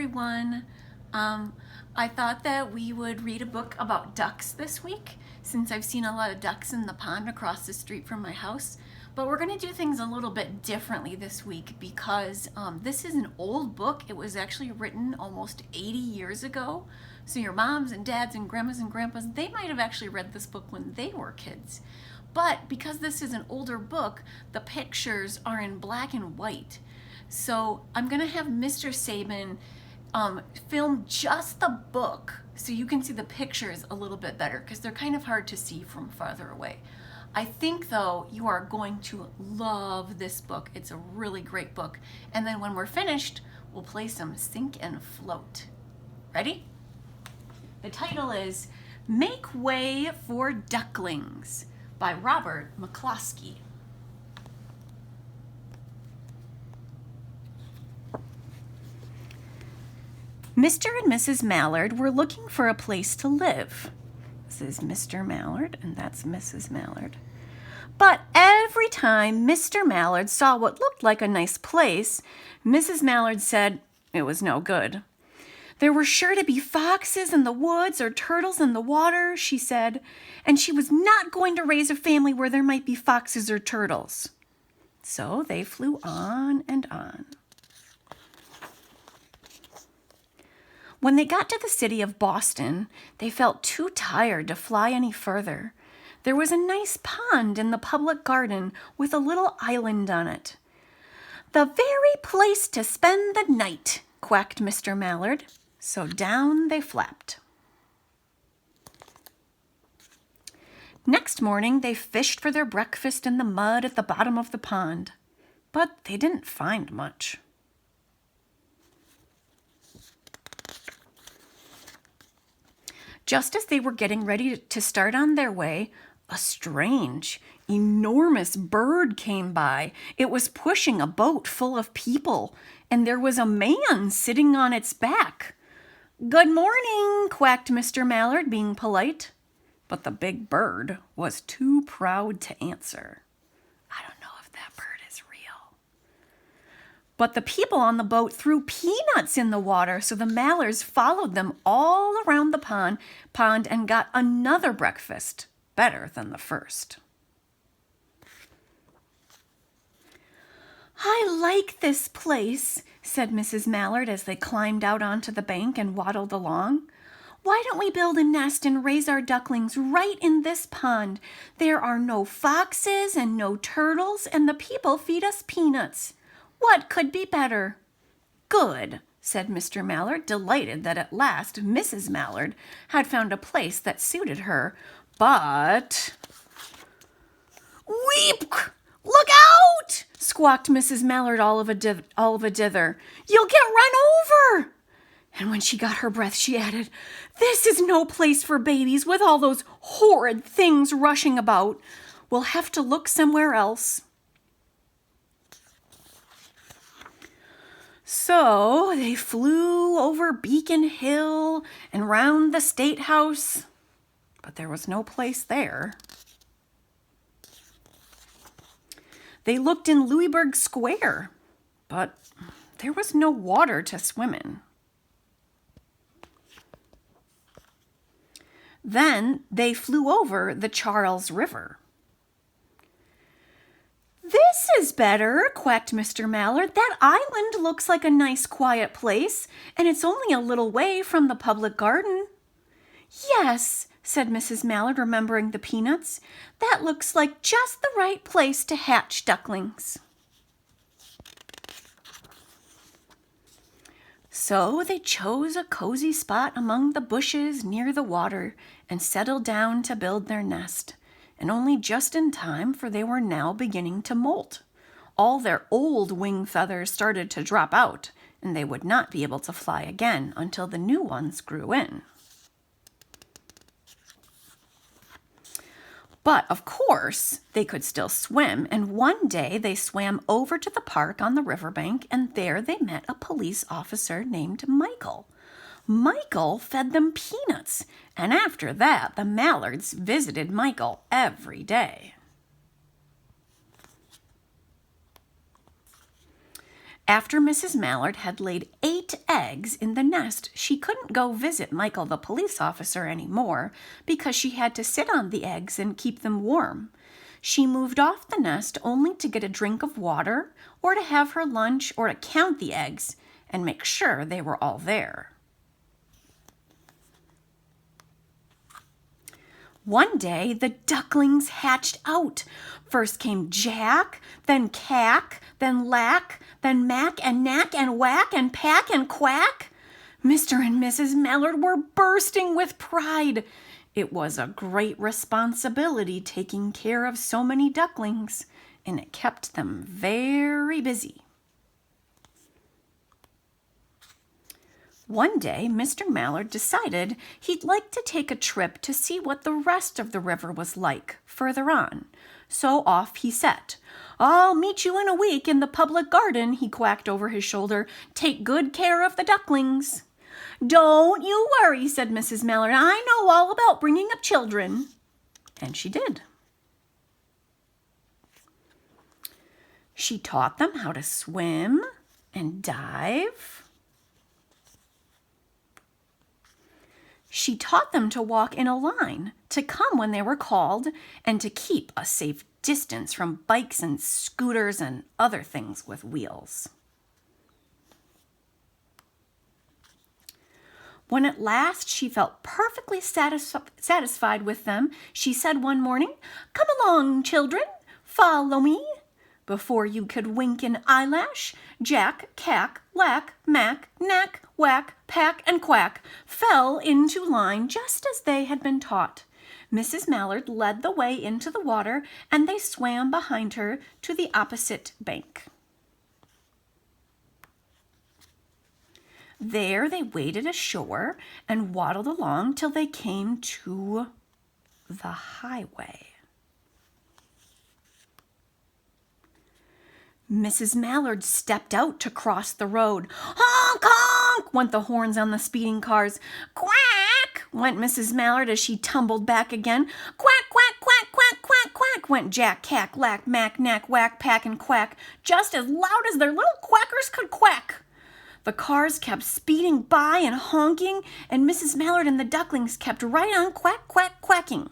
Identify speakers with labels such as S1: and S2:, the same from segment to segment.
S1: everyone. I thought that we would read a book about ducks this week since I've seen a lot of ducks in the pond across the street from my house. But we're going to do things a little bit differently this week because this is an old book. It was actually written almost 80 years ago. So your moms and dads and grandmas and grandpas, they might have actually read this book when they were kids. But because this is an older book, the pictures are in black and white. So I'm going to have Mr. Sabin film just the book so you can see the pictures a little bit better because they're kind of hard to see from farther away. I think though you are going to love this book. It's a really great book. And then when we're finished, we'll play some Sink and Float. Ready? The title is Make Way for Ducklings by Robert McCloskey. Mr. and Mrs. Mallard were looking for a place to live. This is Mr. Mallard, and that's Mrs. Mallard. But every time Mr. Mallard saw what looked like a nice place, Mrs. Mallard said it was no good. There were sure to be foxes in the woods or turtles in the water, she said, and she was not going to raise a family where there might be foxes or turtles. So they flew on and on. When they got to the city of Boston, they felt too tired to fly any further. There was a nice pond in the public garden with a little island on it. The very place to spend the night, quacked Mr. Mallard. So down they flapped. Next morning, they fished for their breakfast in the mud at the bottom of the pond, but they didn't find much. Just as they were getting ready to start on their way, a strange, enormous bird came by. It was pushing a boat full of people, and there was a man sitting on its back. "Good morning," quacked Mr. Mallard, being polite. But the big bird was too proud to answer. I don't know if that bird is real. But the people on the boat threw peanuts in the water, so the Mallards followed them all around the pond and got another breakfast, better than the first. "I like this place," said Mrs. Mallard as they climbed out onto the bank and waddled along. "Why don't we build a nest and raise our ducklings right in this pond? There are no foxes and no turtles, and the people feed us peanuts. What could be better?" "Good," said Mr. Mallard, delighted that at last Mrs. Mallard had found a place that suited her. But... "Weep! Look out!" squawked Mrs. Mallard all of a dither. "You'll get run over!" And when she got her breath, she added, "This is no place for babies with all those horrid things rushing about. We'll have to look somewhere else." So they flew over Beacon Hill and round the State House, but there was no place there. They looked in Louisburg Square, but there was no water to swim in. Then they flew over the Charles River. "This is better," quacked Mr. Mallard. "That island looks like a nice quiet place, and it's only a little way from the public garden." "Yes," said Mrs. Mallard, remembering the peanuts. "That looks like just the right place to hatch ducklings." So they chose a cozy spot among the bushes near the water and settled down to build their nest, and only just in time, for they were now beginning to molt. All their old wing feathers started to drop out, and they would not be able to fly again until the new ones grew in. But, of course, they could still swim, and one day they swam over to the park on the riverbank, and there they met a police officer named Michael. Michael fed them peanuts, and after that, the Mallards visited Michael every day. After Mrs. Mallard had laid 8 eggs in the nest, she couldn't go visit Michael the police officer anymore because she had to sit on the eggs and keep them warm. She moved off the nest only to get a drink of water or to have her lunch or to count the eggs and make sure they were all there. One day, the ducklings hatched out. First came Jack, then Cack, then Lack, then Mack and Knack and Whack and Pack and Quack. Mr. and Mrs. Mallard were bursting with pride. It was a great responsibility taking care of so many ducklings, and it kept them very busy. One day, Mr. Mallard decided he'd like to take a trip to see what the rest of the river was like further on. So off he set. "I'll meet you in a week in the public garden," he quacked over his shoulder. "Take good care of the ducklings." "Don't you worry," said Mrs. Mallard. "I know all about bringing up children." And she did. She taught them how to swim and dive. She taught them to walk in a line, to come when they were called, and to keep a safe distance from bikes and scooters and other things with wheels. When at last she felt perfectly satisfied with them, she said one morning, "Come along, children, follow me." Before you could wink an eyelash, Jack, Cack, Lack, Mack, Knack, Whack, Pack, and Quack fell into line just as they had been taught. Mrs. Mallard led the way into the water, and they swam behind her to the opposite bank. There they waded ashore and waddled along till they came to the highway. Mrs. Mallard stepped out to cross the road. "Honk, honk," went the horns on the speeding cars. "Quack," went Mrs. Mallard as she tumbled back again. "Quack, quack, quack, quack, quack, quack," went Jack, Cack, Lack, Mack, Knack, Whack, Pack, and Quack, just as loud as their little quackers could quack. The cars kept speeding by and honking, and Mrs. Mallard and the ducklings kept right on quack, quack, quacking.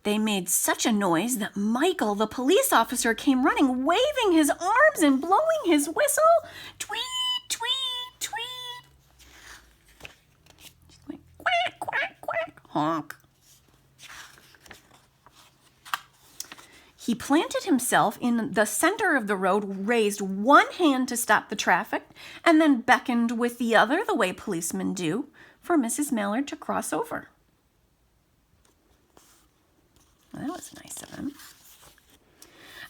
S1: They made such a noise that Michael, the police officer, came running, waving his arms and blowing his whistle. Tweet, tweet, tweet. She went quack, quack, quack, honk. He planted himself in the center of the road, raised one hand to stop the traffic, and then beckoned with the other, the way policemen do, for Mrs. Mallard to cross over. Well, that was nice of him.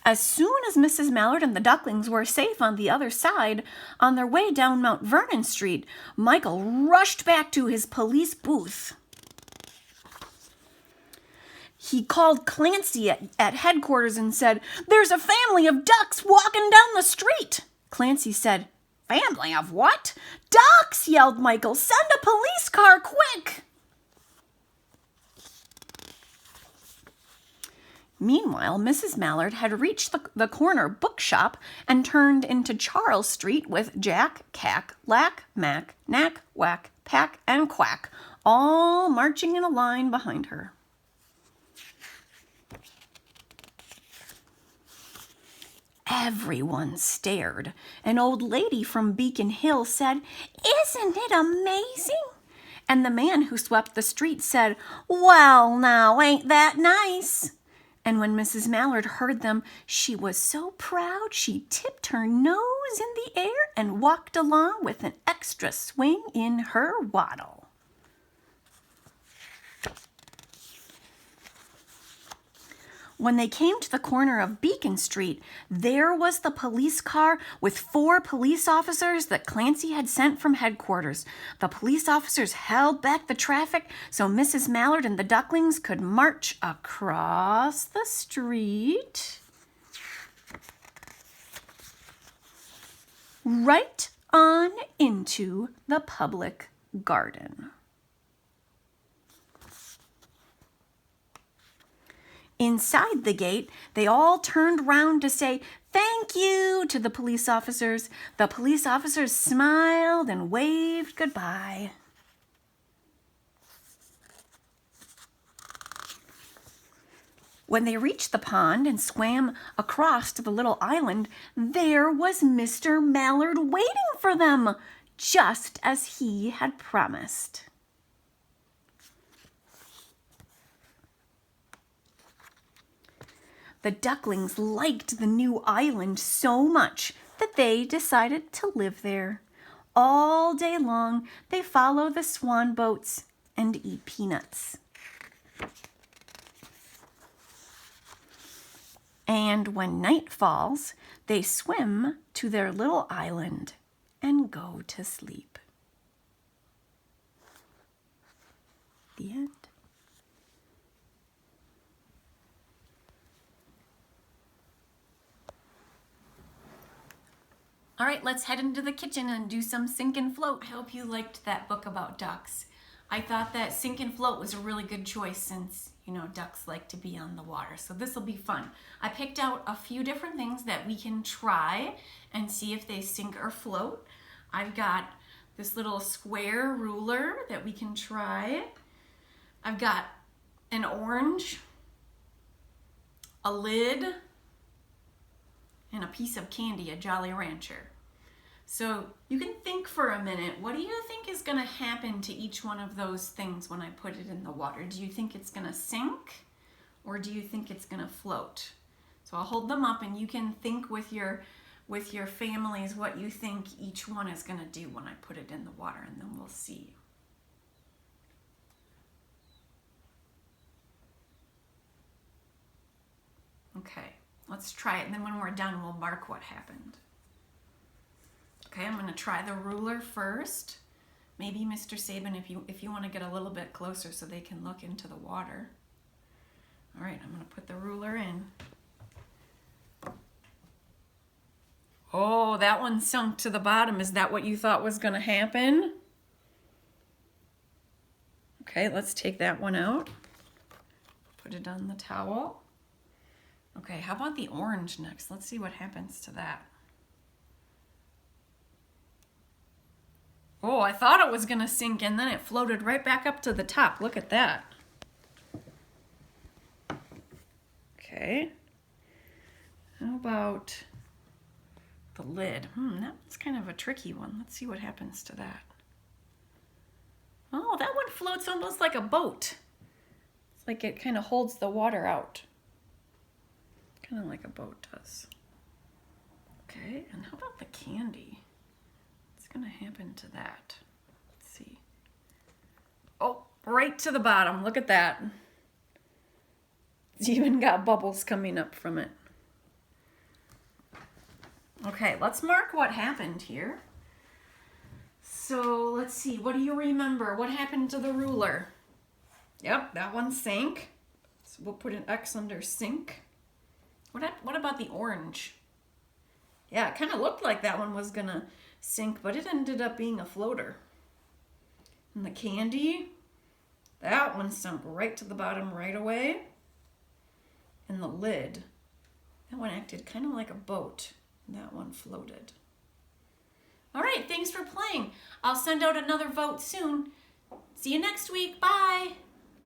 S1: As soon as Mrs. Mallard and the ducklings were safe on the other side, on their way down Mount Vernon Street, Michael rushed back to his police booth. He called Clancy at headquarters and said, "There's a family of ducks walking down the street." Clancy said, "Family of what?" "Ducks," yelled Michael. "Send a police car, quick." Meanwhile, Mrs. Mallard had reached the corner bookshop and turned into Charles Street with Jack, Cack, Lack, Mack, Knack, Whack, Pack, and Quack, all marching in a line behind her. Everyone stared. An old lady from Beacon Hill said, "Isn't it amazing?" And the man who swept the street said, "Well, now, ain't that nice?" And when Mrs. Mallard heard them, she was so proud she tipped her nose in the air and walked along with an extra swing in her waddle. When they came to the corner of Beacon Street, there was the police car with 4 police officers that Clancy had sent from headquarters. The police officers held back the traffic so Mrs. Mallard and the ducklings could march across the street right on into the public garden. Inside the gate, they all turned round to say thank you to the police officers. The police officers smiled and waved goodbye. When they reached the pond and swam across to the little island, there was Mr. Mallard waiting for them, just as he had promised. The ducklings liked the new island so much that they decided to live there. All day long, they follow the swan boats and eat peanuts. And when night falls, they swim to their little island and go to sleep. The end. All right, let's head into the kitchen and do some sink and float. I hope you liked that book about ducks. I thought that sink and float was a really good choice since, ducks like to be on the water. So this will be fun. I picked out a few different things that we can try and see if they sink or float. I've got this little square ruler that we can try. I've got an orange, a lid, and a piece of candy, a Jolly Rancher. So you can think for a minute, what do you think is going to happen to each one of those things when I put it in the water? Do you think it's going to sink or do you think it's going to float? So I'll hold them up and you can think with your families what you think each one is going to do when I put it in the water, and then we'll see. Okay, let's try it, and then when we're done, we'll mark what happened. Okay, I'm going to try the ruler first. Maybe Mr. Sabin, if you want to get a little bit closer so they can look into the water. All right, I'm going to put the ruler in. Oh, that one sunk to the bottom. Is that what you thought was going to happen? Okay, let's take that one out. Put it on the towel. Okay, how about the orange next? Let's see what happens to that. Oh, I thought it was going to sink and then it floated right back up to the top. Look at that. Okay. How about the lid? That's kind of a tricky one. Let's see what happens to that. Oh, that one floats almost like a boat. It's like it kind of holds the water out. Kind of like a boat does. Okay, and how about the candy? What's going to happen to that? Let's see. Oh, right to the bottom. Look at that. It's even got bubbles coming up from it. Okay, let's mark what happened here. So let's see. What do you remember? What happened to the ruler? Yep, that one sank. So we'll put an X under sink. What about the orange? Yeah, it kind of looked like that one was going to sink, but it ended up being a floater. And the candy, that one sunk right to the bottom right away. And the lid, that one acted kind of like a boat. And that one floated. All right, thanks for playing. I'll send out another vote soon. See you next week. Bye.